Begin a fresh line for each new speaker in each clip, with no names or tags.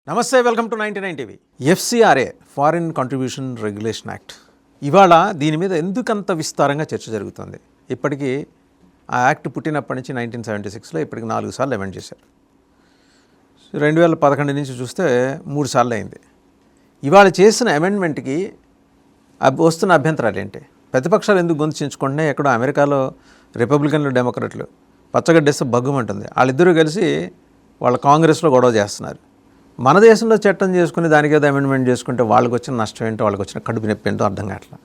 నమస్తే, welcome to 99 TV. FCRA foreign contribution regulation act ఇవాళ దీని మీద ఎందుకంత విస్తారంగా చర్చ జరుగుతుంది. ఇప్పటికీ ఆ యాక్ట్ పుట్టినప్పటి నుంచి 1976లో ఇప్పటికి 4 సార్లు అమెండ్ చేశారు. 2011 నుంచి చూస్తే 3 సార్లు అయింది. ఇవాళ చేసిన అమెండ్మెంట్కి వస్తున్న అభ్యంతరాలు ఏంటి? ప్రతిపక్షాలు ఎందుకు గొంతు చించుకుంటున్నాయి? ఎక్కడో అమెరికాలో రిపబ్లికన్లు డెమోక్రట్లు పచ్చగడ్డేస్తే బగ్గుమంటుంది. వాళ్ళిద్దరూ కలిసి వాళ్ళ కాంగ్రెస్లో గొడవ చేస్తున్నారు. మన దేశంలో చట్టం చేసుకుని దానికి ఏదో అమెండ్మెంట్ చేసుకుంటే వాళ్ళకి వచ్చిన నష్టం ఏంటో, వాళ్ళకి వచ్చిన కడుపు నొప్పి ఏంటో అర్థం కావట్లా.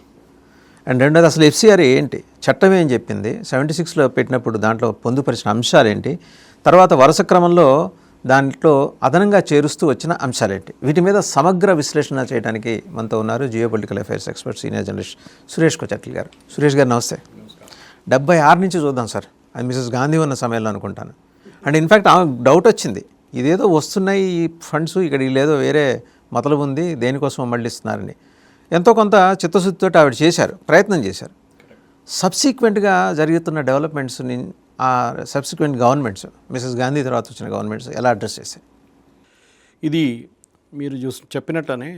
అండ్ రెండోది, అసలు ఎఫ్సిఆర్ఏ ఏంటి, చట్టం ఏం చెప్పింది, 76లో పెట్టినప్పుడు దాంట్లో పొందుపరిచిన అంశాలు ఏంటి, తర్వాత వరుస క్రమంలో దాంట్లో అదనంగా చేరుస్తూ వచ్చిన అంశాలేంటి, వీటి మీద సమగ్ర విశ్లేషణ చేయడానికి మనతో ఉన్నారు geo political affairs expert senior journalist Suresh Kocharla గారు. సురేష్ గారు నమస్తే. 76 నుంచి చూద్దాం సార్, అది మిసెస్ గాంధీ ఉన్న సమయంలో అనుకుంటాను. అండ్ ఇన్ఫ్యాక్ట్ ఆమె డౌట్ వచ్చింది, ఇదేదో వస్తున్నాయి ఈ ఫండ్స్, ఇక్కడ వీళ్ళేదో వేరే మతలబు ఉంది, దేనికోసం మళ్ళిస్తున్నారని. ఎంతో కొంత చిత్తశుద్ధితో ఆవిడ చేశారు, ప్రయత్నం చేశారు. సబ్సిక్వెంట్గా జరుగుతున్న డెవలప్మెంట్స్ని ఆ సబ్సిక్వెంట్ గవర్నమెంట్స్, మిసెస్ గాంధీ తర్వాత వచ్చిన గవర్నమెంట్స్ ఎలా అడ్రస్ చేశాయి?
ఇది మీరు చెప్పినట్లనే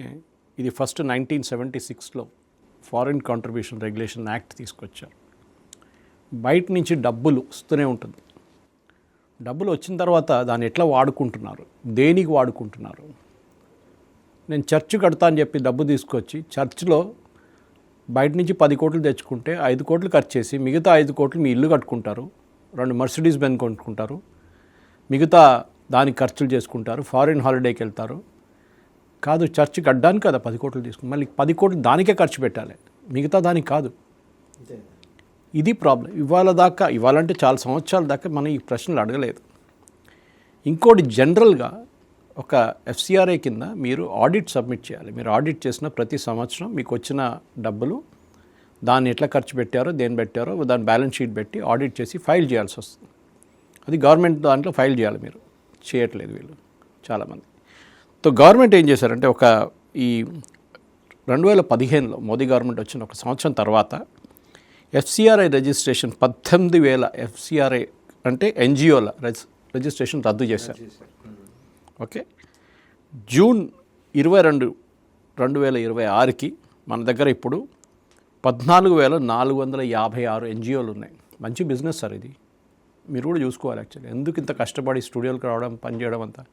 ఇది ఫస్ట్ 1976లో ఫారిన్ కాంట్రిబ్యూషన్ రెగ్యులేషన్ యాక్ట్ తీసుకొచ్చారు. బయట నుంచి డబ్బులు వస్తూనే ఉంటుంది. డబ్బులు వచ్చిన తర్వాత దాన్ని ఎట్లా వాడుకుంటున్నారు, దేనికి వాడుకుంటున్నారు. నేను చర్చ్ కడతా అని చెప్పి డబ్బు తీసుకొచ్చి చర్చ్లో బయట నుంచి 10 కోట్లు తెచ్చుకుంటే 5 కోట్లు ఖర్చు చేసి మిగతా 5 కోట్లు మీ ఇల్లు కట్టుకుంటారు, 2 మర్సిడీస్ బెన్ కొనుక్కుంటారు, మిగతా దానికి ఖర్చులు చేసుకుంటారు, ఫారిన్ హాలిడేకి వెళ్తారు. కాదు, చర్చ్ కట్టడానికి కదా 10 కోట్లు తీసుకుని మళ్ళీ 10 కోట్లు దానికే ఖర్చు పెట్టాలి, మిగతా దానికి కాదు. ఇది ప్రాబ్లం. ఇవాళంటే చాలా సంవత్సరాల దాకా మనం ఈ ప్రశ్నలు అడగలేదు. ఇంకోటి, జనరల్గా ఒక ఎఫ్సిఆర్ఏ కింద మీరు ఆడిట్ సబ్మిట్ చేయాలి. మీరు ఆడిట్ చేసిన ప్రతి సంవత్సరం మీకు వచ్చిన డబ్బులు దాన్ని ఎట్లా ఖర్చు పెట్టారో, దేని పెట్టారో దాని బ్యాలెన్స్ షీట్ పెట్టి ఆడిట్ చేసి ఫైల్ చేయాల్సి వస్తుంది. అది గవర్నమెంట్ దాంట్లో ఫైల్ చేయాలి. మీరు చేయట్లేదు వీళ్ళు చాలామంది. సో గవర్నమెంట్ ఏం చేశారంటే, ఈ 2015లో మోదీ గవర్నమెంట్ వచ్చిన ఒక సంవత్సరం తర్వాత ఎఫ్సిఆర్ఐ రిజిస్ట్రేషన్ 18,000 ఎఫ్సిఆర్ఐ అంటే ఎన్జిఓల రిజిస్ట్రేషన్ రద్దు చేశారు. ఓకే, జూన్ 22, 2026కి మన దగ్గర ఇప్పుడు 14,456 ఎన్జిఓలు ఉన్నాయి. మంచి బిజినెస్ సార్ ఇది, మీరు కూడా చూసుకోవాలి. యాక్చువల్లీ ఎందుకు ఇంత కష్టపడి స్టూడియోలకు రావడం, పని చేయడం అంతా.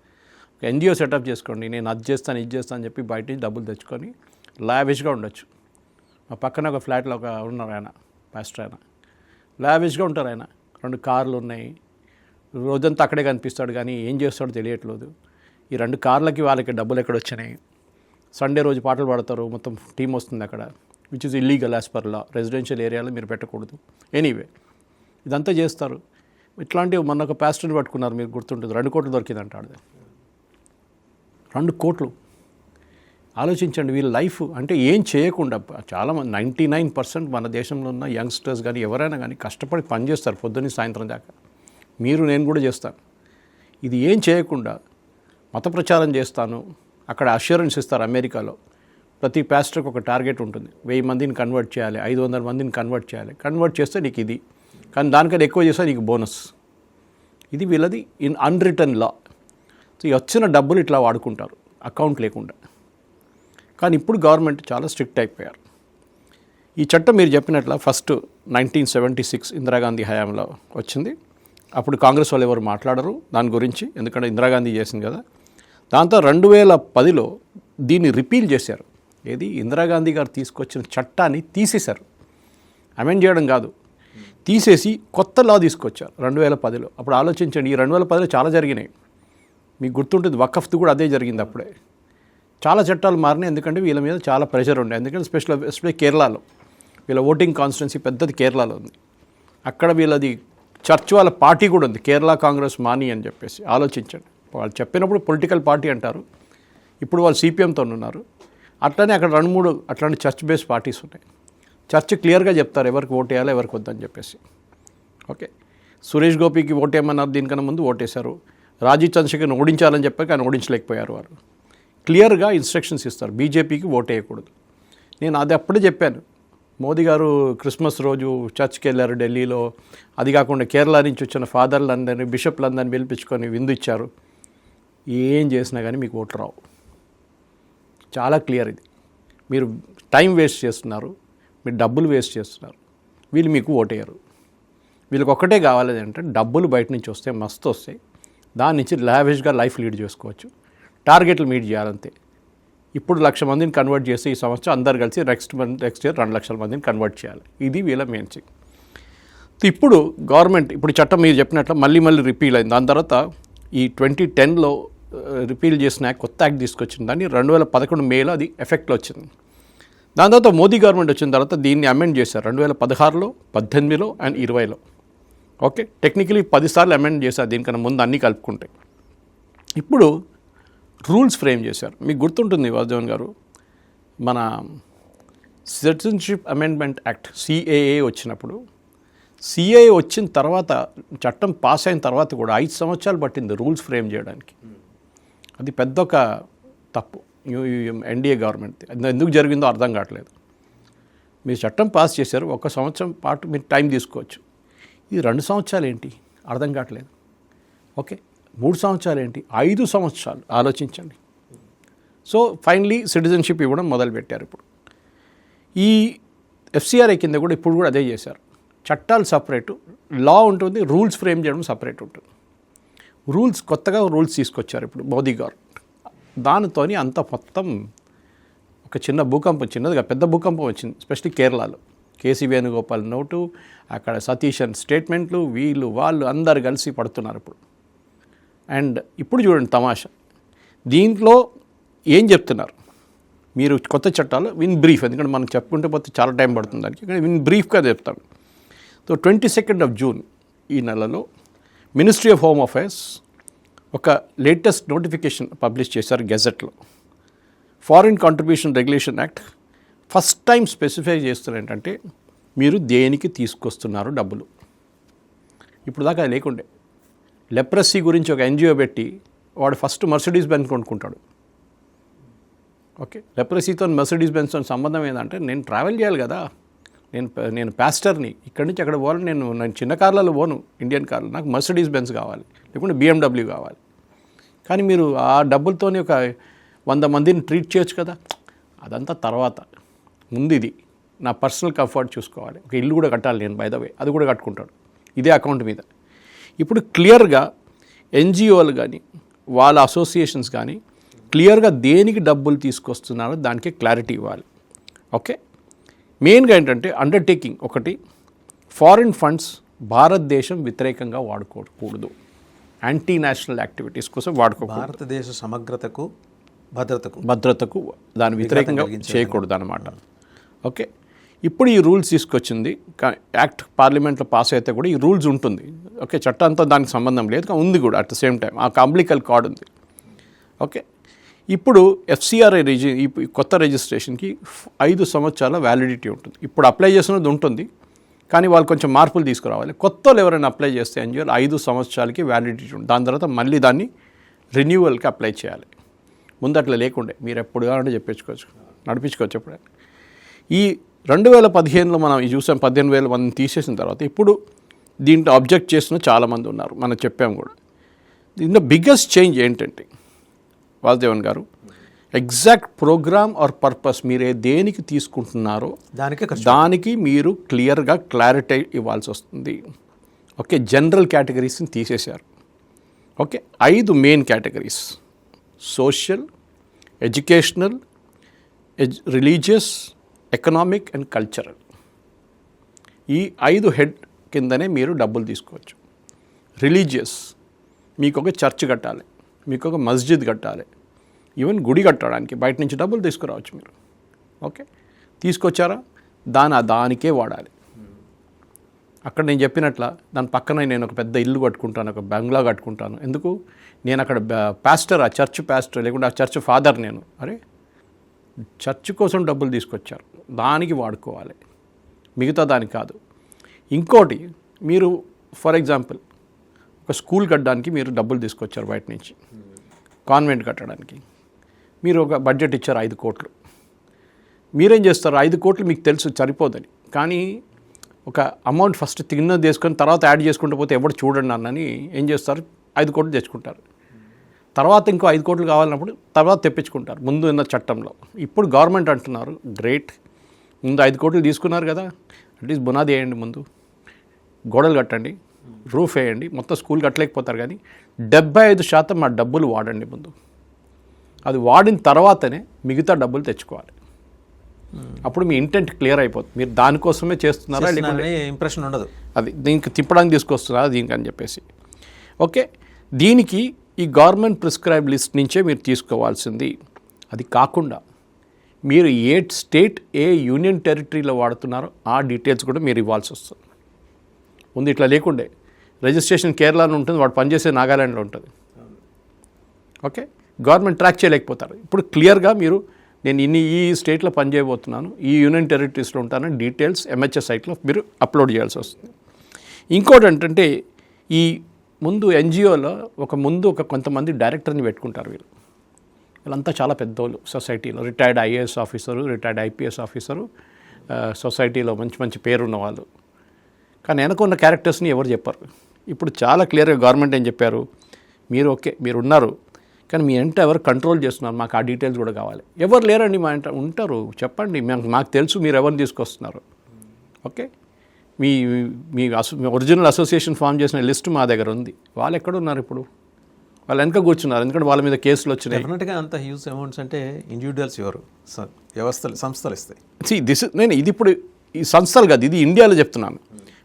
ఒక ఎన్జిఓ సెటప్ చేసుకోండి, నేను అది చేస్తాను ఇది చేస్తాను అని చెప్పి బయట నుంచి డబ్బులు తెచ్చుకొని లావిష్గా ఉండొచ్చు. మా పక్కన ఒక ఫ్లాట్లో ఉన్నారు ఆయన, పాస్టర్ ఆయన, లావిష్గా ఉంటారు ఆయన. 2 కార్లు ఉన్నాయి, రోజంతా అక్కడే కనిపిస్తాడు, కానీ ఏం చేస్తాడో తెలియట్లేదు. ఈ 2 కార్లకి వాళ్ళకి డబ్బులు ఎక్కడ వచ్చినాయి. సండే రోజు పాటలు పాడతారు, మొత్తం టీం వస్తుంది అక్కడ, which is illegal as per law. Residential ఏరియాలో మీరు పెట్టకూడదు. ఎనీవే ఇదంతా చేస్తారు. ఇట్లాంటివి మొన్న ఒక పాస్టర్ని పట్టుకున్నారు, మీరు గుర్తుంటుంది, 2 కోట్లు దొరికిందంటాడు. 2 కోట్లు ఆలోచించండి. వీళ్ళ లైఫ్ అంటే ఏం చేయకుండా, చాలామంది 99% మన దేశంలో ఉన్న యంగ్స్టర్స్ కానీ ఎవరైనా కానీ కష్టపడి పనిచేస్తారు పొద్దున్న సాయంత్రం దాకా. నేను కూడా చేస్తాను. ఇది ఏం చేయకుండా మత ప్రచారం చేస్తాను, అక్కడ అష్యూరెన్స్ ఇస్తారు. అమెరికాలో ప్రతి పాస్టర్కి ఒక టార్గెట్ ఉంటుంది, 1000 మందిని కన్వర్ట్ చేయాలి, 500 మందిని కన్వర్ట్ చేయాలి. కన్వర్ట్ చేస్తే నీకు ఇది, కానీ దానికన్నా ఎక్కువ చేస్తే నీకు బోనస్. ఇది వీళ్ళది ఇన్ అన్రిటర్న్ లా. సో వచ్చిన డబ్బులు ఇట్లా వాడుకుంటారు అకౌంట్ లేకుండా. కానీ ఇప్పుడు గవర్నమెంట్ చాలా స్ట్రిక్ట్ అయిపోయారు. ఈ చట్టం మీరు చెప్పినట్ల ఫస్ట్ 1976 ఇందిరాగాంధీ హయాంలో వచ్చింది. అప్పుడు కాంగ్రెస్ వాళ్ళు ఎవరు మాట్లాడరు దాని గురించి, ఎందుకంటే ఇందిరాగాంధీ చేసింది కదా. దాంతో 2010లో దీన్ని రిపీల్ చేశారు. ఏది, ఇందిరాగాంధీ గారు తీసుకొచ్చిన చట్టాన్ని తీసేశారు. అమెండ్ చేయడం కాదు, తీసేసి కొత్త లా తీసుకొచ్చారు 2010లో. అప్పుడు ఆలోచించండి, ఈ 2010లో చాలా జరిగినాయి. మీకు గుర్తుంటుంది, వకఫ్ది కూడా అదే జరిగింది. అప్పుడే చాలా చట్టాలు మారినాయి, ఎందుకంటే వీళ్ళ మీద చాలా ప్రెషర్ ఉండే. ఎందుకంటే ఎస్పెషల్లీ కేరళలో వీళ్ళ ఓటింగ్ కాన్స్టిట్యున్సీ పెద్దది కేరళలో ఉంది. అక్కడ వీళ్ళది చర్చ్ వాళ్ళ పార్టీ కూడా ఉంది, కేరళ కాంగ్రెస్ మాని అని చెప్పేసి. ఆలోచించండి, వాళ్ళు చెప్పినప్పుడు పొలిటికల్ పార్టీ అంటారు, ఇప్పుడు వాళ్ళు సిపిఎంతో ఉన్నారు. అట్లనే అక్కడ 2-3 అట్లాంటి చర్చ్ బేస్డ్ పార్టీస్ ఉన్నాయి. చర్చ్ క్లియర్గా చెప్తారు ఎవరికి ఓటు వేయాలో ఎవరికి వద్దని చెప్పేసి. ఓకే, సురేష్ గోపికి ఓటేయమన్నారు, దీనికన్నా ముందు ఓటేశారు. రాజీవ్ చంద్రశేఖర్ని ఓడించాలని చెప్పాక ఆయన ఓడించలేకపోయారు. వారు క్లియర్గా ఇన్స్ట్రక్షన్స్ ఇస్తారు, బీజేపీకి ఓటు వేయకూడదు. నేను అది అప్పుడే చెప్పాను. మోదీ గారు క్రిస్మస్ రోజు చర్చ్కి వెళ్ళారు ఢిల్లీలో. అది కాకుండా కేరళ నుంచి వచ్చిన ఫాదర్లందరినీ, బిషప్లందరినీ పిలిపించుకొని విందు ఇచ్చారు. ఏం చేసినా కానీ మీకు ఓట్లు రావు. చాలా క్లియర్ ఇది. మీరు టైం వేస్ట్ చేస్తున్నారు, మీరు డబ్బులు వేస్ట్ చేస్తున్నారు, వీళ్ళు మీకు ఓటేయరు. వీళ్ళకి ఒక్కటే కావాలి అంటే డబ్బులు బయట నుంచి వస్తే మస్తు వస్తాయి, దాని నుంచి లావిష్గా లైఫ్ లీడ్ చేసుకోవచ్చు, టార్గెట్లు మీట్ చేయాలంతే. ఇప్పుడు 1,00,000 మందిని కన్వర్ట్ చేసి ఈ సంవత్సరం అందరు కలిసి నెక్స్ట్ ఇయర్ 2,00,000 మందిని కన్వర్ట్ చేయాలి. ఇది వీళ్ళ మెయిన్ థింగ్. ఇప్పుడు గవర్నమెంట్ ఇప్పుడు చట్టం మీరు చెప్పినట్లు మళ్ళీ రిపీల్ అయింది. దాని తర్వాత ఈ 2010లో రిపీల్ చేసిన కొత్త యాక్ట్ తీసుకొచ్చింది. దాన్ని 2011 మేలో అది ఎఫెక్ట్లో వచ్చింది. దాని తర్వాత మోదీ గవర్నమెంట్ వచ్చిన తర్వాత దీన్ని అమెండ్ చేశారు 2016లో, 18లో అండ్ 20లో. ఓకే, టెక్నికలీ 10 సార్లు అమెండ్ చేశారు దీనికన్నా ముందు అన్నీ కలుపుకుంటే. ఇప్పుడు రూల్స్ ఫ్రేమ్ చేశారు. మీకు గుర్తుంటుంది వాసుదేవన్ గారు, మన సిటిజన్షిప్ అమెండ్మెంట్ యాక్ట్ సిఏఏ వచ్చినప్పుడు, సిఏఏ వచ్చిన తర్వాత చట్టం పాస్ అయిన తర్వాత కూడా 5 సంవత్సరాలు పట్టింది రూల్స్ ఫ్రేమ్ చేయడానికి. అది పెద్ద ఒక తప్పు ఎన్డీఏ గవర్నమెంట్. ఎందుకు జరిగిందో అర్థం కావట్లేదు. మీరు చట్టం పాస్ చేశారు, 1 సంవత్సరం పాటు మీరు టైం తీసుకోవచ్చు. ఇది 2 సంవత్సరాలు ఏంటి అర్థం కావట్లేదు. ఓకే, 3 సంవత్సరాలు ఏంటి, 5 సంవత్సరాలు ఆలోచించండి. సో ఫైనలీ సిటిజన్షిప్ ఇవ్వడం మొదలుపెట్టారు. ఇప్పుడు ఈ ఎఫ్సిఆర్ఐ కింద కూడా ఇప్పుడు కూడా అదే చేశారు. చట్టాలు సపరేటు, లా ఉంటుంది, రూల్స్ ఫ్రేమ్ చేయడం సపరేట్ ఉంటుంది. కొత్తగా రూల్స్ తీసుకొచ్చారు ఇప్పుడు మోదీ గారు. దానితోని అంత మొత్తం ఒక చిన్న భూకంపం, చిన్నదిగా పెద్ద భూకంపం వచ్చింది. ఎస్పెషల్లీ కేరళలో కేసీ వేణుగోపాల్ నోటు, అక్కడ సతీశన్ స్టేట్మెంట్లు, వీళ్ళు వాళ్ళు అందరు కలిసి పడుతున్నారు ఇప్పుడు. అండ్ ఇప్పుడు చూడండి తమాషా, దీంట్లో ఏం చెప్తున్నారు మీరు కొత్త చట్టాలు విన్ బ్రీఫ్, ఎందుకంటే మనం చెప్పుకుంటే పోతే చాలా టైం పడుతుంది దానికి, కానీ విన్ బ్రీఫ్గా చెప్తాను. సో 22 జూన్ ఈ నెలలో మినిస్ట్రీ ఆఫ్ హోమ్ అఫైర్స్ ఒక లేటెస్ట్ నోటిఫికేషన్ పబ్లిష్ చేశారు గెజెట్లో. Foreign contribution regulation act first time specify చేస్తున్నారు ఏంటంటే మీరు దేనికి తీసుకొస్తున్నారు డబ్బులు. ఇప్పుడు దాకా లేకుండే. లెప్రసీ గురించి ఒక ఎన్జిఓ పెట్టి వాడు ఫస్ట్ మర్సిడీస్ బెంజ్ కొనుక్కుంటాడు. ఓకే, లెప్రసీతో మర్సిడీస్ బెంజ్తో సంబంధం ఏంటంటే నేను ట్రావెల్ చేయాలి కదా, నేను పాస్టర్ని, ఇక్కడి నుంచి అక్కడ పోవాలి, నేను చిన్న కార్లలో పోను, ఇండియన్ కార్లు, నాకు మర్సిడీస్ బెంజ్ కావాలి, లేకుంటే BMW కావాలి. కానీ మీరు ఆ డబ్బులతోనే ఒక 100 మందిని ట్రీట్ చేయొచ్చు కదా. అదంతా తర్వాత, ముందు ఇది నా పర్సనల్ కంఫర్ట్ చూసుకోవాలి. ఒక ఇల్లు కూడా కట్టాలి నేను, బై ద వే అది కూడా కట్టుకుంటాడు ఇదే అకౌంట్ మీద. ఇప్పుడు క్లియర్గా ఎన్జిఓలు కానీ వాళ్ళ అసోసియేషన్స్ కానీ క్లియర్గా దేనికి డబ్బులు తీసుకొస్తున్నారో దానికి క్లారిటీ ఇవ్వాలి. ఓకే, మెయిన్గా ఏంటంటే అండర్టేకింగ్ ఒకటి, ఫారిన్ ఫండ్స్ భారతదేశం వ్యతిరేకంగా వాడుకోకూడదు, యాంటీ నేషనల్ యాక్టివిటీస్ కోసం వాడుకోకూడదు,
భారతదేశ సమగ్రతకు
భద్రతకు దాని వ్యతిరేకంగా చేయకూడదు అన్నమాట. ఓకే, ఇప్పుడు ఈ రూల్స్ తీసుకొచ్చింది యాక్ట్ పార్లమెంట్లో పాస్ అయితే కూడా ఈ రూల్స్ ఉంటుంది. ఓకే, చట్టంతో దానికి సంబంధం లేదు, కానీ ఉంది కూడా అట్ ద సేమ్ టైం ఆ అంబ్లికల్ కార్డ్ ఉంది. ఓకే, ఇప్పుడు ఎఫ్సిఆర్ఐ ఈ కొత్త రిజిస్ట్రేషన్కి 5 సంవత్సరాల వ్యాలిడిటీ ఉంటుంది. ఇప్పుడు అప్లై చేస్తున్నది ఉంటుంది, కానీ వాళ్ళు కొంచెం మార్పులు తీసుకురావాలి. కొత్త వాళ్ళు ఎవరైనా అప్లై చేస్తే ఎన్జిఓలు 5 సంవత్సరాలకి వ్యాలిడిటీ ఉంటుంది. దాని తర్వాత మళ్ళీ దాన్ని రెన్యూవల్కి అప్లై చేయాలి. ముందు అట్లా లేకుండే మీరు ఎప్పుడు కావాలంటే నడిపించుకోవచ్చు. ఎప్పుడైనా ఈ 2015లో మనం చూసాం 18,000 మందిని తీసేసిన తర్వాత ఇప్పుడు దీంట్లో అబ్జెక్ట్ చేసిన చాలామంది ఉన్నారు, మనం చెప్పాము కూడా. దీంట్లో బిగ్గెస్ట్ చేంజ్ ఏంటంటే వాసుదేవన్ గారు, ఎగ్జాక్ట్ ప్రోగ్రామ్ ఆర్ పర్పస్ మీరు దేనికి తీసుకుంటున్నారో దానికి మీరు క్లియర్గా క్లారిటీ ఇవ్వాల్సి వస్తుంది. ఓకే, జనరల్ కేటగిరీస్ని తీసేశారు. Okay, 5 main categories: social, educational, religious, economic and cultural. ఈ 5 హెడ్ కిందనే మీరు డబ్బులు తీసుకోవచ్చు. రిలీజియస్, మీకు ఒక చర్చ్ కట్టాలి, మీకు ఒక మస్జిద్ కట్టాలి, ఈవెన్ గుడి కట్టడానికి బయట నుంచి డబ్బులు తీసుకురావచ్చు మీరు. ఓకే, తీసుకొచ్చారా, దానికే వాడాలి. అక్కడ నేను చెప్పినట్ల దాని పక్కన నేను ఒక పెద్ద ఇల్లు కట్టుకుంటాను, ఒక బంగ్లా కట్టుకుంటాను. ఎందుకు? నేను అక్కడ పాస్టర్, ఆ చర్చ్ పాస్టర్, లేకుంటే ఆ చర్చ్ ఫాదర్ నేను. అరే, చర్చ్ కోసం డబ్బులు తీసుకొచ్చారు, దానికి వాడుకోవాలి, మిగతా దానికి కాదు. ఇంకోటి, మీరు ఫర్ ఎగ్జాంపుల్ ఒక స్కూల్ కట్టడానికి మీరు డబ్బులు తీసుకొచ్చారు బయట నుంచి, కాన్వెంట్ కట్టడానికి మీరు ఒక బడ్జెట్ ఇచ్చారు 5 కోట్లు. మీరేం చేస్తారు, 5 కోట్లు మీకు తెలుసు సరిపోదని, కానీ ఒక అమౌంట్ ఫస్ట్ తిన్నది తీసుకొని తర్వాత యాడ్ చేసుకుంటూ పోతే ఎవరు చూడండి అన్నని ఏం చేస్తారు, 5 కోట్లు తెచ్చుకుంటారు. తర్వాత ఇంకో 5 కోట్లు కావాలన్నప్పుడు తర్వాత తెప్పించుకుంటారు ముందు ఉన్న చట్టంలో. ఇప్పుడు గవర్నమెంట్ అంటున్నారు గ్రేట్, ముందు 5 కోట్లు తీసుకున్నారు కదా, అట్లీస్ట్ బునాది వేయండి, ముందు గోడలు కట్టండి, రూఫ్ వేయండి, మొత్తం స్కూల్ కట్టలేకపోతారు కానీ 75% మా డబ్బులు వాడండి ముందు. అది వాడిన తర్వాతనే మిగతా డబ్బులు తెచ్చుకోవాలి. అప్పుడు మీ ఇంటెంట్ క్లియర్ అయిపోతుంది, మీరు దానికోసమే చేస్తున్నారా లేకుంటే
ఇంప్రెషన్ ఉండదు,
అది దీనికి తిప్పడానికి తీసుకొస్తున్నారా దీనికి అని చెప్పేసి. ఓకే, దీనికి ఈ గవర్నమెంట్ ప్రిస్క్రైబ్ లిస్ట్ నుంచే మీరు తీసుకోవాల్సింది. అది కాకుండా మీరు ఏ స్టేట్ ఏ యూనియన్ టెరిటరీలో వాడుతున్నారో ఆ డీటెయిల్స్ కూడా మీరు ఇవ్వాల్సి వస్తుంది. ముందు ఇట్లా లేకుండే రిజిస్ట్రేషన్ కేరళలో ఉంటుంది, వాడు పనిచేసే నాగాలాండ్లో ఉంటుంది. ఓకే, గవర్నమెంట్ ట్రాక్ చేయలేకపోతారు. ఇప్పుడు క్లియర్గా మీరు నేను ఈ స్టేట్లో పనిచేయబోతున్నాను, ఈ యూనియన్ టెరిటరీస్లో ఉంటానని డీటెయిల్స్ ఎంహెచ్ఎస్ సైట్లో మీరు అప్లోడ్ చేయాల్సి వస్తుంది. ఇంకోటి ఏంటంటే ఈ ముందు ఎన్జిఓలో ఒక కొంతమంది డైరెక్టర్ని పెట్టుకుంటారు. వీళ్ళంతా చాలా పెద్దోళ్ళు సొసైటీలో, retired IAS officer, retired IPS officer, సొసైటీలో మంచి మంచి పేరున్న వాళ్ళు. కానీ వెనకున్న క్యారెక్టర్స్ని ఎవరు చెప్పారు. ఇప్పుడు చాలా క్లియర్గా గవర్నమెంట్ ఏం చెప్పారు, మీరు ఓకే మీరు ఉన్నారు కానీ మీ ఎంట ఎవరు కంట్రోల్ చేస్తున్నారు, మాకు ఆ డీటెయిల్స్ కూడా కావాలి. ఎవరు లేరండి మా ఎంట ఉంటారు, చెప్పండి, మాకు తెలుసు మీరు ఎవరిని తీసుకొస్తున్నారు. ఓకే, మీ ఒరిజినల్ అసోసియేషన్ ఫామ్ చేసిన లిస్ట్ మా దగ్గర ఉంది. వాళ్ళు ఎక్కడ ఉన్నారు ఇప్పుడు, వాళ్ళు వెనక కూర్చున్నారు, ఎందుకంటే వాళ్ళ మీద కేసులు వచ్చినాయి.
డెఫినెట్గా అంత హ్యూజ్ అమౌంట్స్ అంటే ఇండివిజువల్స్ ఎవరు, వ్యవస్థలు సంస్థలు ఇస్తాయి.
ఇది ఇప్పుడు ఈ సంస్థలు కాదు, ఇది ఇండియాలో చెప్తున్నాను.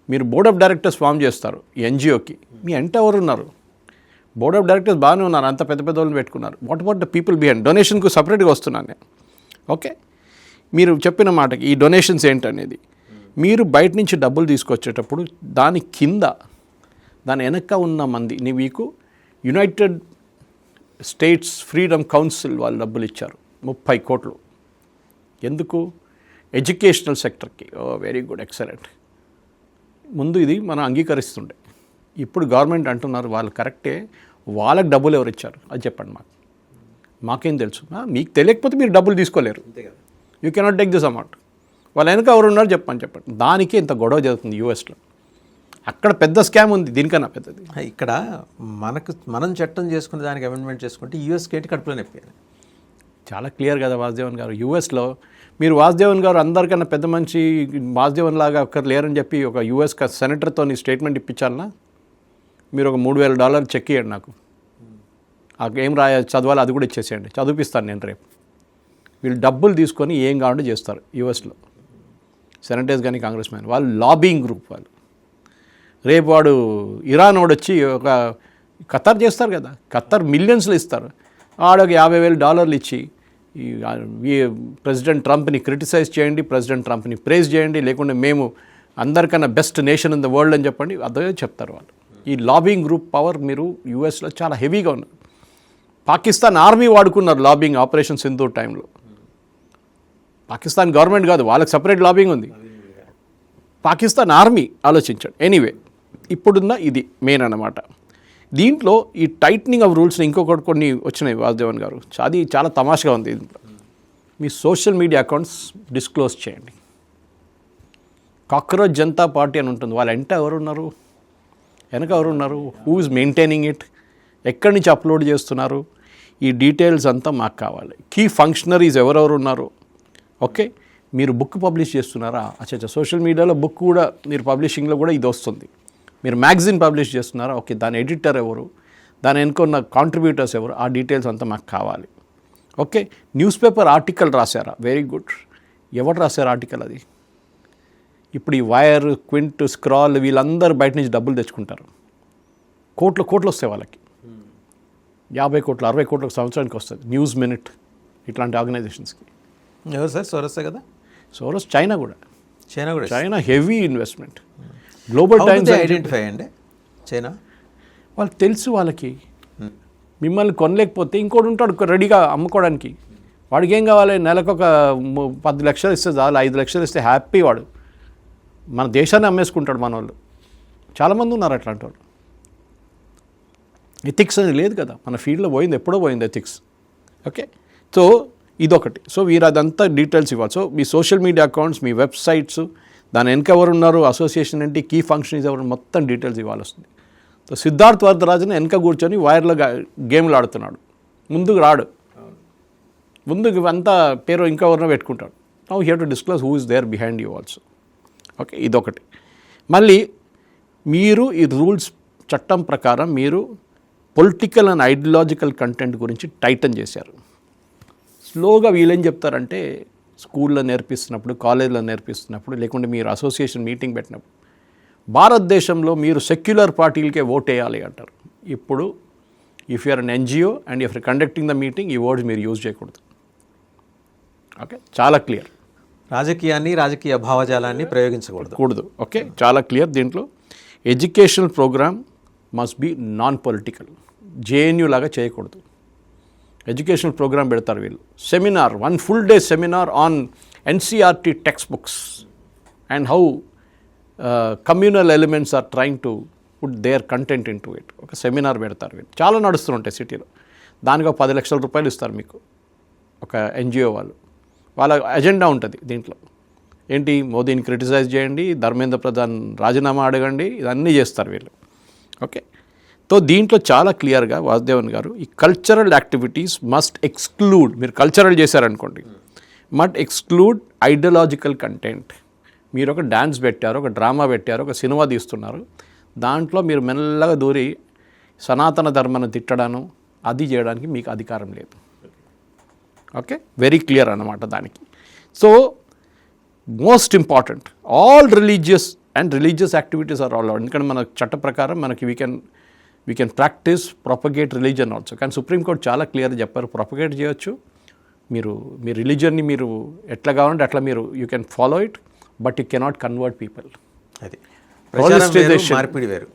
మీరు బోర్డ్ ఆఫ్ డైరెక్టర్స్ ఫామ్ చేస్తారు ఎన్జిఓకి, మీ ఎంట ఎవరు ఉన్నారు, బోర్డ్ ఆఫ్ డైరెక్టర్స్ బాగానే ఉన్నారు, అంత పెద్ద పెద్ద వాళ్ళని పెట్టుకున్నారు. What about the people behind? డొనేషన్కు సపరేట్గా వస్తున్నాను నేను. ఓకే, మీరు చెప్పిన మాటకి ఈ డొనేషన్స్ ఏంటనేది, మీరు బయట నుంచి డబ్బులు తీసుకొచ్చేటప్పుడు దాని కింద దాని వెనక ఉన్న మంది మీకు యునైటెడ్ స్టేట్స్ ఫ్రీడమ్ కౌన్సిల్ వాళ్ళు డబ్బులు ఇచ్చారు 30 కోట్లు. ఎందుకు? ఎడ్యుకేషనల్ సెక్టర్కి. Very good, excellent. ముందు ఇది మనం అంగీకరిస్తుండే, ఇప్పుడు గవర్నమెంట్ అంటున్నారు వాళ్ళు కరెక్టే, వాళ్ళకి డబ్బులు ఎవరు ఇచ్చారు అది చెప్పండి మాకేం తెలుసు. మీకు తెలియకపోతే మీరు డబ్బులు తీసుకోలేరు, you cannot take this amount. వాళ్ళ వెనక ఎవరు ఉన్నారు చెప్పండి. దానికే ఇంత గొడవ జరుగుతుంది యూఎస్లో. అక్కడ పెద్ద స్కామ్ ఉంది దీనికన్నా పెద్దది.
ఇక్కడ మనం చట్టం చేసుకునే దానికి అమెండ్మెంట్ చేసుకుంటే యూఎస్కి ఏంటి కడుపులో నొప్పి.
చాలా క్లియర్ కదా వాసుదేవన్ గారు. యూఎస్లో మీరు వాసుదేవన్ గారు అందరికన్నా పెద్ద మనిషి వాసుదేవన్ లాగా ఒక్కరు లేరని చెప్పి ఒక యూఎస్ సెనేటర్తో స్టేట్మెంట్ ఇప్పించాలన్నా మీరు ఒక $3,000 చెక్ ఇవ్వండి నాకు, ఏం చదవాలి అది కూడా ఇచ్చేసేయండి, చదివిపిస్తాను నేను రేపు. వీళ్ళు డబ్బులు తీసుకొని ఏం కావాలంటే చేస్తారు యూఎస్లో. సెనేటర్స్ కానీ కాంగ్రెస్ మ్యాన్ వాళ్ళు లాబింగ్ గ్రూప్ వాళ్ళు. రేపు వాడు ఇరాన్ వాడు వచ్చి ఒక ఖతర్ చేస్తారు కదా, ఖతర్ మిలియన్స్లో ఇస్తారు, ఆడొక $50,000 ఇచ్చి ఈ ప్రెసిడెంట్ ట్రంప్ని క్రిటిసైజ్ చేయండి, ప్రెసిడెంట్ ట్రంప్ని ప్రేజ్ చేయండి, లేకుంటే మేము అందరికన్నా best nation in the world అని చెప్పండి, అదే చెప్తారు వాళ్ళు. ఈ లాబింగ్ గ్రూప్ పవర్ మీరు యూఎస్లో చాలా హెవీగా ఉన్నారు. పాకిస్తాన్ ఆర్మీ వాడుకున్నారు లాబింగ్ ఆపరేషన్ సింధూర్ టైంలో. పాకిస్తాన్ గవర్నమెంట్ కాదు, వాళ్ళకి సపరేట్ లాబింగ్ ఉంది. పాకిస్తాన్ ఆర్మీ ఆలోచించాడు. ఎనీవే, ఇప్పుడున్న ఇది మెయిన్ అన్నమాట. దీంట్లో ఈ టైట్నింగ్ ఆఫ్ రూల్స్ని ఇంకొకటి కొన్ని వచ్చినాయి వాసుదేవన్ గారు, అది చాలా తమాషగా ఉంది. మీ సోషల్ మీడియా అకౌంట్స్ డిస్క్లోజ్ చేయండి. కాక్రోచ్ జనతా పార్టీ అని ఉంటుంది, వాళ్ళ వెంట ఎవరున్నారు, వెనక ఎవరున్నారు, హూ ఇస్ మెయింటైనింగ్ ఇట్, ఎక్కడి నుంచి అప్లోడ్ చేస్తున్నారు, ఈ డీటెయిల్స్ అంతా మాకు కావాలి. కీ ఫంక్షనరీస్ ఎవరెవరు ఉన్నారు. ఓకే, మీరు బుక్ పబ్లిష్ చేస్తున్నారా, అచ్చా సోషల్ మీడియాలో బుక్ కూడా మీరు పబ్లిషింగ్లో కూడా ఇది వస్తుంది. మీరు మ్యాగజైన్ పబ్లిష్ చేస్తున్నారా, ఓకే దాని ఎడిటర్ ఎవరు, దాని వెనుకున్న కాంట్రిబ్యూటర్స్ ఎవరు, ఆ డీటెయిల్స్ అంతా మాకు కావాలి. ఓకే, న్యూస్ పేపర్ ఆర్టికల్ రాశారా, వెరీ గుడ్, ఎవరు రాశారు ఆర్టికల్ అది. ఇప్పుడు ఈ వైర్, క్వింట్, స్క్రాల్ వీళ్ళందరూ బయట నుంచి డబ్బులు తెచ్చుకుంటారు, కోట్లు వస్తాయి వాళ్ళకి, 50 కోట్లు 60 కోట్లకు సంవత్సరానికి వస్తుంది. న్యూస్ మినిట్ ఇట్లాంటి ఆర్గనైజేషన్స్కి.
ఎవరు సార్? సోరసే కదా.
సోరస్ చైనా కూడా China heavy investment. Global times
identify అండి చైనా,
వాళ్ళకి తెలుసు, వాళ్ళకి మిమ్మల్ని కొనలేకపోతే ఇంకోటి ఉంటాడు రెడీగా అమ్ముకోవడానికి. వాడికి ఏం కావాలి, నెలకు ఒక 10 లక్షలు ఇస్తే చాలు, 5 లక్షలు ఇస్తే హ్యాపీ, వాడు మన దేశాన్ని అమ్మేసుకుంటాడు. మన వాళ్ళు చాలామంది ఉన్నారు అట్లాంటి వాళ్ళు. ఎథిక్స్ అని లేదు కదా మన ఫీల్డ్లో, పోయింది ఎప్పుడో పోయింది ఎథిక్స్. ఓకే, సో ఇదొకటి. సో మీరు అదంతా డీటెయిల్స్ ఇవ్వాలి. సో మీ సోషల్ మీడియా అకౌంట్స్, మీ వెబ్సైట్స్, దాని వెనక ఎవరు ఉన్నారు, అసోసియేషన్ ఏంటి, కీ ఫంక్షన్స్ ఎవరు, మొత్తం డీటెయిల్స్ ఇవ్వాలి వస్తుంది. సిద్ధార్థ్ వరదరాజన్ వెనక కూర్చొని వైర్లో గేమ్లు ఆడుతున్నాడు, ముందుకు రాడు, ముందుకు అంతా పేరు ఇంకా ఎవరినో పెట్టుకుంటాడు. Now you have to disclose who is there behind you also. Okay, ఇదొకటి. మళ్ళీ మీరు ఈ రూల్స్ చట్టం ప్రకారం మీరు పొలిటికల్ అండ్ ఐడియాలజికల్ కంటెంట్ గురించి టైటన్ చేశారు. స్లోగా వీళ్ళేం చెప్తారంటే స్కూల్లో నేర్పిస్తున్నప్పుడు, కాలేజీలో నేర్పిస్తున్నప్పుడు, లేకుంటే మీరు అసోసియేషన్ మీటింగ్ పెట్టినప్పుడు భారతదేశంలో మీరు సెక్యులర్ పార్టీలకే ఓట్ వేయాలి అంటారు. ఇప్పుడు if you're an NGO and if conducting the meeting ఈ వర్డ్స్ మీరు యూజ్ చేయకూడదు. ఓకే, చాలా క్లియర్.
రాజకీయాన్ని, రాజకీయ భావజాలాన్ని ప్రయోగించకూడదు.
ఓకే, చాలా క్లియర్. దీంట్లో educational programme must be non political. JNU లాగా చేయకూడదు. ఎడ్యుకేషనల్ ప్రోగ్రామ్ పెడతారు వీళ్ళు. Seminar, 1 full day seminar on NCERT text books and how communal elements are trying to put their content in to it. ఒక seminar పెడతారు వీళ్ళు. చాలా నడుస్తుంటాయి సిటీలో. దానికి 10 లక్షల రూపాయలు ఇస్తారు మీకు ఒక ఎన్జిఓ వాళ్ళు. వాళ్ళ ఎజెండా ఉంటుంది దీంట్లో. ఏంటి, మోదీని క్రిటిసైజ్ చేయండి, ధర్మేంద్ర ప్రధాన్ రాజీనామా అడగండి, ఇదన్నీ చేస్తారు వీళ్ళు. ఓకే, సో దీంట్లో చాలా క్లియర్గా వాసుదేవన్ గారు ఈ కల్చరల్ యాక్టివిటీస్ మస్ట్ ఎక్స్క్లూడ్, మీరు కల్చరల్ చేశారనుకోండి, మట్ ఎక్స్క్లూడ్ ఐడియాలజికల్ కంటెంట్. మీరు ఒక డ్యాన్స్ పెట్టారు, ఒక డ్రామా పెట్టారు, ఒక సినిమా తీస్తున్నారు, దాంట్లో మీరు మెల్లగా దూరి సనాతన ధర్మాన్ని తిట్టడాను అది చేయడానికి మీకు అధికారం లేదు. ఓకే, వెరీ క్లియర్ అన్నమాట దానికి. So most important, all religious and religious activities are all. ఎందుకంటే మన చట్ట ప్రకారం మనకి we can practise propagate religion also. కానీ సుప్రీంకోర్టు చాలా క్లియర్ చెప్పారు, ప్రొపగేట్ చేయొచ్చు, మీరు మీ రిలీజన్ని మీరు ఎట్లా కావాలంటే అట్లా మీరు you can follow it, but you cannot convert people.
అది
మార్పిడి వేరు.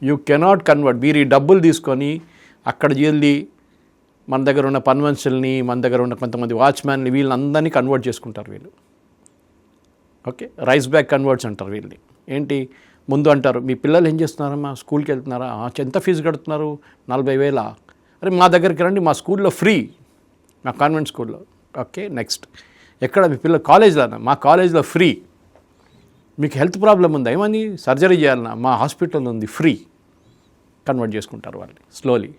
You cannot convert. మీరు ఈ డబ్బులు తీసుకొని అక్కడ వెళ్ళి మన దగ్గర ఉన్న పన్వెన్షన్ని, మన దగ్గర ఉన్న కొంతమంది వాచ్మ్యాన్ని, వీళ్ళందరినీ కన్వర్ట్ చేసుకుంటారు వీళ్ళు. ఓకే, రైస్ బ్యాక్ కన్వర్ట్స్ అంటారు వీళ్ళని. ఏంటి, ముందు అంటారు మీ పిల్లలు ఏం చేస్తున్నారమ్మా, స్కూల్కి వెళ్తున్నారా, ఎంత ఫీజు కడుతున్నారు, 40,000. అరే మా దగ్గరికి రండి, మా స్కూల్లో ఫ్రీ, మా కాన్వెంట్ స్కూల్లో. ఓకే, నెక్స్ట్ ఎక్కడ మీ పిల్లలు, కాలేజ్లోనా, మా కాలేజ్లో ఫ్రీ. మీకు హెల్త్ ప్రాబ్లం ఉందా, ఏమని సర్జరీ చేయాలన్నా, మా హాస్పిటల్ ఉంది ఫ్రీ. కన్వర్ట్ చేసుకుంటారు వాళ్ళని స్లోలీ.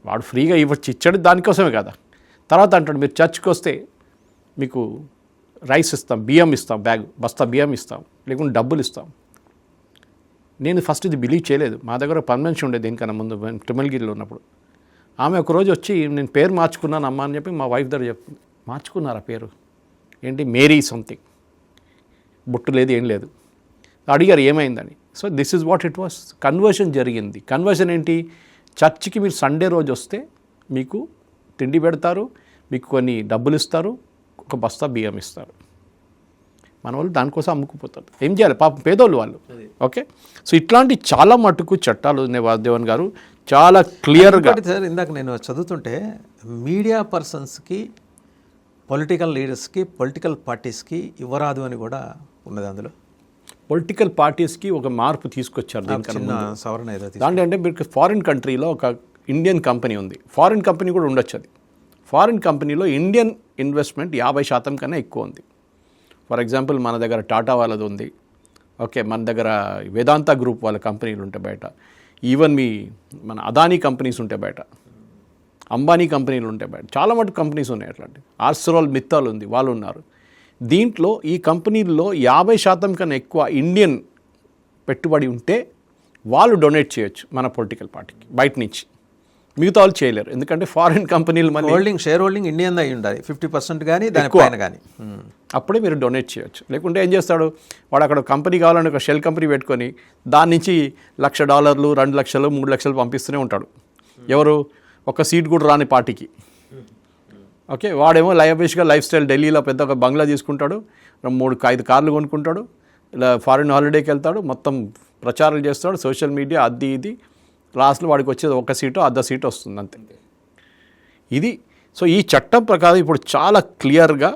వాడు ఫ్రీగా ఇచ్చాడు దానికోసమే కదా. తర్వాత అంటాడు మీరు చర్చ్కి వస్తే మీకు రైస్ ఇస్తాం, బియ్యం ఇస్తాం, బస్తా బియ్యం ఇస్తాం, లేకుంటే డబ్బులు ఇస్తాం. నేను ఫస్ట్ ఇది బిలీవ్ చేయలేదు. మా దగ్గర పర్మనెన్స్ ఉండేది దీనికన్నా ముందు తిరుమలగిరిలో ఉన్నప్పుడు. ఆమె ఒకరోజు వచ్చి నేను పేరు మార్చుకున్నాను అమ్మ అని చెప్పి మా వైఫ్ దగ్గర చెప్తుంది. మార్చుకున్నారా పేరు ఏంటి, మేరీ సంథింగ్, బొట్టు లేదు ఏం లేదు. అడిగారు ఏమైందని. So this is what it was. Conversion జరిగింది. కన్వర్షన్ ఏంటి, చర్చికి మీరు సండే రోజు వస్తే మీకు తిండి పెడతారు, మీకు కొన్ని డబ్బులు ఇస్తారు, ఒక బస్తా బియ్యం ఇస్తారు. మన వాళ్ళు దానికోసం అమ్ముకుపోతారు. ఏం చేయాలి పాపం పేదోళ్ళు వాళ్ళు. ఓకే, సో ఇట్లాంటి చాలా మటుకు చట్టాలు ఉన్నాయి వాసుదేవన్ గారు, చాలా క్లియర్గా.
సార్ ఇందాక నేను చదువుతుంటే మీడియా పర్సన్స్కి, పొలిటికల్ లీడర్స్కి, పొలిటికల్ పార్టీస్కి ఇవ్వరాదు అని కూడా ఉన్నది. అందులో
పొలిటికల్ పార్టీస్కి ఒక మార్పు తీసుకొచ్చారు.
సవరణ ఏదో
దాంట్లో అంటే మీకు ఫారిన్ కంట్రీలో ఒక ఇండియన్ కంపెనీ ఉంది, ఫారిన్ కంపెనీ కూడా ఉండొచ్చు. అది ఫారిన్ కంపెనీలో ఇండియన్ ఇన్వెస్ట్మెంట్ 50% కన్నా ఎక్కువ ఉంది. ఫర్ ఎగ్జాంపుల్ మన దగ్గర టాటా వాళ్ళది ఉంది. ఓకే, మన దగ్గర వేదాంత గ్రూప్ వాళ్ళ కంపెనీలు ఉంటాయి బయట, ఈవెన్ మన అదానీ కంపెనీస్ ఉంటాయి బయట, అంబానీ కంపెనీలు ఉంటాయి బయట, చాలా మటుకు కంపెనీస్ ఉన్నాయి అట్లాంటి. ఆర్సెరాల్ మిత్తాల్ ఉంది, వాళ్ళు ఉన్నారు. దీంట్లో ఈ కంపెనీల్లో 50% కన్నా ఎక్కువ ఇండియన్ పెట్టుబడి ఉంటే వాళ్ళు డొనేట్ చేయొచ్చు మన పొలిటికల్ పార్టీకి బయట నుంచి. మిగతా వాళ్ళు చేయలేరు, ఎందుకంటే ఫారిన్ కంపెనీలు మళ్ళీ
షేర్ హోల్డింగ్ ఇండియన్ అయి ఉండాలి 50% కానీ దానిపైన కానీ,
అప్పుడే మీరు డొనేట్ చేయొచ్చు. లేకుంటే ఏం చేస్తాడు వాడు, అక్కడ కంపెనీ కావాలని ఒక షెల్ కంపెనీ పెట్టుకొని దాని నుంచి $1,00,000, 2 లక్షలు, 3 లక్షలు పంపిస్తూనే ఉంటాడు. ఎవరు, ఒక సీట్ కూడా రాని పార్టీకి. ఓకే, వాడేమో లైఫ్ స్టైల్ ఢిల్లీలో పెద్ద ఒక బంగ్లా తీసుకుంటాడు, 3-5 కార్లు కొనుక్కుంటాడు, ఇలా ఫారిన్ హాలిడేకి వెళ్తాడు, మొత్తం ప్రచారాలు చేస్తాడు, సోషల్ మీడియా అది ఇది. లాస్ట్లో వాడికి వచ్చేది 1 సీటో 1/2 సీటో వస్తుంది అంతే. ఇది సో ఈ చట్టం ప్రకారం ఇప్పుడు చాలా క్లియర్గా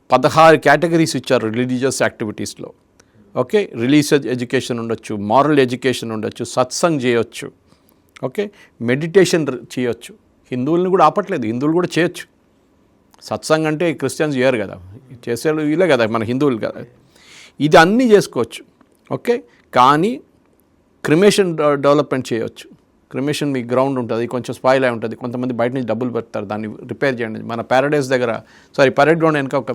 16 కేటగిరీస్ ఇచ్చారు రిలీజియస్ యాక్టివిటీస్లో. ఓకే, రిలీజియస్ ఎడ్యుకేషన్ ఉండొచ్చు, మారల్ ఎడ్యుకేషన్ ఉండొచ్చు, సత్సంగ్ చేయొచ్చు, ఓకే, మెడిటేషన్ చేయొచ్చు. హిందువులను కూడా ఆపట్లేదు, హిందువులు కూడా చేయొచ్చు. సత్సంగ్ అంటే క్రిస్టియన్స్ చేయరు కదా, చేసేవాళ్ళు వీళ్ళే కదా మన హిందువులు కదా. ఇది అన్నీ చేసుకోవచ్చు. ఓకే, కానీ క్రిమేషన్ డెవలప్మెంట్ చేయవచ్చు. క్రిమేషన్ మీ గ్రౌండ్ ఉంటుంది, కొంచెం స్పాయిల్ అయి ఉంటుంది, కొంతమంది బయట నుంచి డబ్బులు పెడతారు దాన్ని రిపేర్ చేయండి. మన ప్యారడైస్ దగ్గర పరేడ్ గ్రౌండ్ వెనక ఒక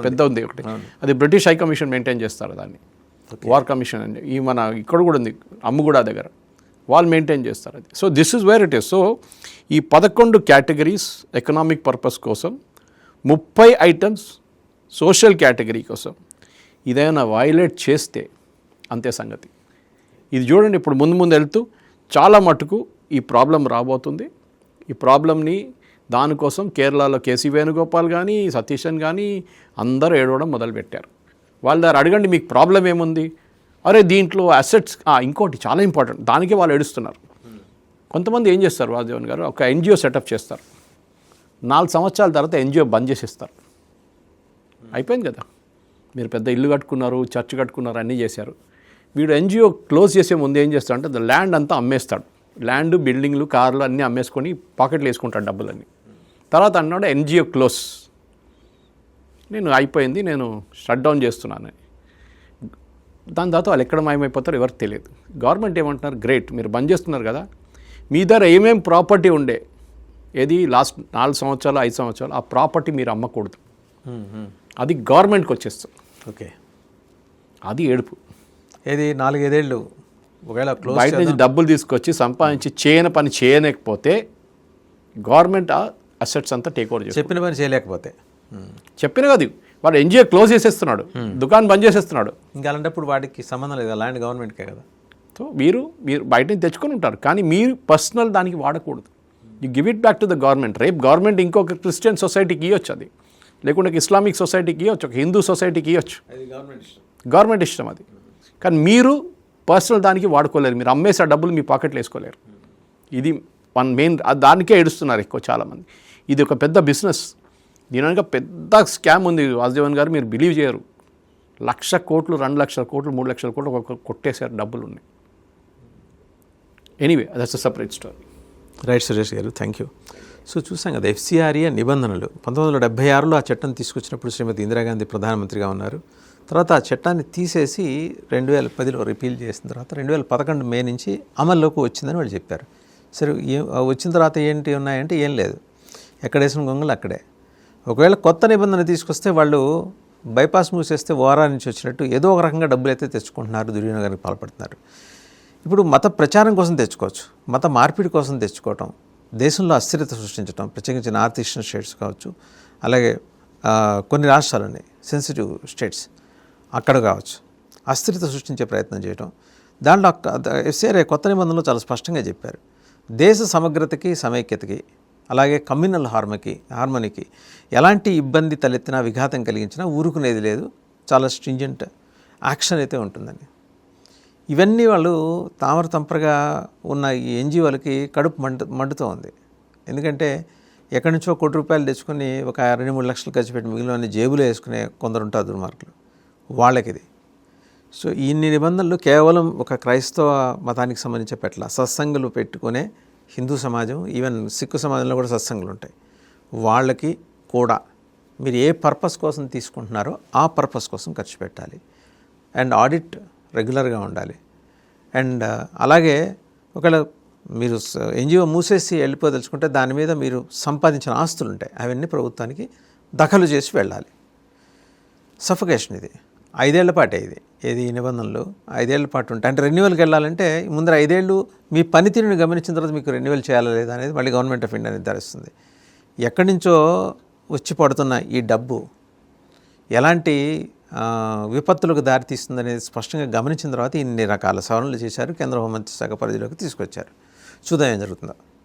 పెద్ద ఉంది ఒకటి, అది బ్రిటిష్ హై కమిషన్ మెయింటైన్ చేస్తారు దాన్ని, వార్ కమిషన్ అండి. ఈ మన ఇక్కడ కూడా ఉంది అమ్ముగూడ దగ్గర, వాళ్ళు మెయింటైన్ చేస్తారు అది. So this is where it is. So ఈ 11 కేటగిరీస్ ఎకనామిక్ పర్పస్ కోసం, 30 ఐటమ్స్ సోషల్ కేటగిరీ కోసం ఇదైనా వైలేట్ చేస్తే అంతే సంగతి. ఇది చూడండి, ఇప్పుడు ముందు వెళ్తూ చాలా మటుకు ఈ ప్రాబ్లం రాబోతుంది. ఈ ప్రాబ్లంని దానికోసం కేరళలో కేసీ వేణుగోపాల్ కానీ సతీశన్ కానీ అందరూ ఏడవడం మొదలుపెట్టారు. వాళ్ళ దగ్గర అడగండి మీకు ప్రాబ్లం ఏముంది, అరే దీంట్లో అసెట్స్, ఇంకోటి చాలా ఇంపార్టెంట్, దానికే వాళ్ళు ఏడుస్తున్నారు. కొంతమంది ఏం చేస్తారు వాసుదేవన్ గారు, ఒక ఎన్జిఓ సెటప్ చేస్తారు, 4 సంవత్సరాల తర్వాత ఎన్జిఓ బంద్ చేసేస్తారు. అయిపోయింది కదా, మీరు పెద్ద ఇల్లు కట్టుకున్నారు, చర్చ్ కట్టుకున్నారు, అన్నీ చేశారు. వీడు ఎన్జిఓ క్లోజ్ చేసే ముందు ఏం చేస్తాడంటే ద ల్యాండ్ అంతా అమ్మేస్తాడు, ల్యాండ్ బిల్డింగ్లు కార్లు అన్నీ అమ్మేసుకొని పాకెట్లు వేసుకుంటాడు డబ్బులన్నీ. తర్వాత అన్నాడు ఎన్జిఓ క్లోజ్, నేను అయిపోయింది, నేను షట్ డౌన్ చేస్తున్నాను. దాని తర్వాత వాళ్ళు ఎక్కడ మాయమైపోతారో ఎవరికి తెలియదు. గవర్నమెంట్ ఏమంటున్నారు, గ్రేట్ మీరు బంద్ చేస్తున్నారు కదా, మీ దగ్గర ఏమేమి ప్రాపర్టీ ఉండే, ఏది లాస్ట్ 4 సంవత్సరాలు 5 సంవత్సరాలు, ఆ ప్రాపర్టీ మీరు అమ్మకూడదు, అది గవర్నమెంట్కి వచ్చేస్తుంది.
ఓకే,
అది ఏడుపు.
ఏది 4-5 ఏళ్ళు ఒకవేళ క్లోజ్
బయట నుంచి డబ్బులు తీసుకొచ్చి సంపాదించి చేయని పని చేయలేకపోతే గవర్నమెంట్ అసెట్స్ అంతా టేక్ ఓవర్ చేస్తుంది.
చెప్పిన పని చేయలేకపోతే,
చెప్పిన కదా వాడు ఎన్జిఓ క్లోజ్ చేసేస్తున్నాడు, దుకాణం బంద్ చేసేస్తున్నాడు.
ఇంకా అలాంటప్పుడు వాడికి సంబంధం లేదు, ల్యాండ్ గవర్నమెంట్కే కదా.
సో మీరు బయట నుంచి తెచ్చుకొని ఉంటారు, కానీ మీరు పర్సనల్ దానికి వాడకూడదు. You give it back to the government. రేపు గవర్నమెంట్ ఇంకొక క్రిస్టియన్ సొసైటీకి ఇవ్వచ్చు, అది లేకుంటే ఇస్లామిక్ సొసైటీకి ఇవ్వచ్చు, ఒక హిందూ సొసైటీకి ఇవ్వచ్చు, గవర్నమెంట్ ఇష్టం అది. కానీ మీరు పర్సనల్ దానికి వాడుకోలేరు, మీరు అమ్మేసే డబ్బులు మీ పాకెట్లో వేసుకోలేరు. ఇది మెయిన్, దానికే ఏడుస్తున్నారు ఎక్కువ చాలామంది. ఇది ఒక పెద్ద బిజినెస్, దీని వెనక పెద్ద స్కామ్ ఉంది వాసుదేవన్ గారు, మీరు బిలీవ్ చేయరు. 1,00,000 కోట్లు 2,00,000 కోట్లు 3,00,000 కోట్లు ఒక్కొక్క కొట్టేశారు, డబ్బులు ఉన్నాయి. Anyway that's a separate story.
Right Suresh గారు, థ్యాంక్ యూ. సో చూసాం కదా FCRA నిబంధనలు 1976లో ఆ చట్టం తీసుకొచ్చినప్పుడు శ్రీమతి ఇందిరాగాంధీ ప్రధానమంత్రిగా ఉన్నారు. తర్వాత ఆ చట్టాన్ని తీసేసి 2010లో రిపీల్ చేసిన తర్వాత 2011 మే నుంచి అమల్లోకి వచ్చిందని వాళ్ళు చెప్పారు. సరే, వచ్చిన తర్వాత ఏంటి ఉన్నాయంటే ఏం లేదు, ఎక్కడేసిన గొంగలు అక్కడే. ఒకవేళ కొత్త నిబంధన తీసుకొస్తే వాళ్ళు బైపాస్ మూసేస్తే ఓరా నుంచి వచ్చినట్టు ఏదో ఒక రకంగా డబ్బులు అయితే తెచ్చుకుంటున్నారు, దుర్వినియోగానికి పాల్పడుతున్నారు. ఇప్పుడు మత ప్రచారం కోసం తెచ్చుకోవచ్చు, మత మార్పిడి కోసం తెచ్చుకోవటం, దేశంలో అస్థిరత సృష్టించడం, ప్రత్యేకించి నార్త్ ఈస్టర్న్ స్టేట్స్ కావచ్చు, అలాగే కొన్ని రాష్ట్రాలని సెన్సిటివ్ స్టేట్స్ అక్కడ కావచ్చు, అస్థిరత సృష్టించే ప్రయత్నం చేయడం. దాంట్లో FCRA కొత్త నిబంధనలు చాలా స్పష్టంగా చెప్పారు, దేశ సమగ్రతకి సమైక్యతకి అలాగే కమ్యూనల్ హార్మనీకి ఎలాంటి ఇబ్బంది తలెత్తినా విఘాతం కలిగించినా ఊరుకునేది లేదు, చాలా స్ట్రింజెంట్ యాక్షన్ అయితే ఉంటుందని. ఇవన్నీ వాళ్ళు తామరతంపరగా ఉన్న ఈ NGOలకి కడుపు మండుతూ ఉంది. ఎందుకంటే ఎక్కడి నుంచో ₹1,00,00,000 తెచ్చుకొని ఒక 2-3 లక్షలు ఖర్చు పెట్టి మిగిలిన జేబులో వేసుకునే కొందరు ఉంటారు దుర్మార్గులు, వాళ్ళకిది. సో ఇన్ని నిబంధనలు కేవలం ఒక క్రైస్తవ మతానికి సంబంధించి పెట్టాల, సత్సంగులు పెట్టుకునే హిందూ సమాజం, ఈవెన్ సిక్కు సమాజంలో కూడా సత్సంగులు ఉంటాయి, వాళ్ళకి కూడా మీరు ఏ పర్పస్ కోసం తీసుకుంటున్నారో ఆ పర్పస్ కోసం ఖర్చు పెట్టాలి. అండ్ ఆడిట్ రెగ్యులర్గా ఉండాలి. అండ్ అలాగే ఒకవేళ మీరు NGO మూసేసి వెళ్ళిపోదలుచుకుంటే దాని మీద మీరు సంపాదించిన ఆస్తులు ఉంటాయి, అవన్నీ ప్రభుత్వానికి దఖలు చేసి వెళ్ళాలి. సఫకేషన్ ఇది 5 ఏళ్ల పాటే, ఏది నిబంధనలు 5 ఏళ్ల పాటు ఉంటాయి. అంటే రెన్యువల్కి వెళ్ళాలంటే ముందర 5 ఏళ్ళు మీ పనితీరుని గమనించిన తర్వాత మీకు రెన్యువల్ చేయాలా లేదా అనేది మళ్ళీ గవర్నమెంట్ ఆఫ్ ఇండియా నిర్ధారిస్తుంది. ఎక్కడి నుంచో వచ్చి పడుతున్న ఈ డబ్బు ఎలాంటి విపత్తులకు దారితీస్తుందనేది స్పష్టంగా గమనించిన తర్వాత ఇన్ని రకాల సవరణలు చేశారు, కేంద్ర హోంమంత్రి శాఖ పరిధిలోకి తీసుకొచ్చారు. చూద్దాం ఏం జరుగుతుందో.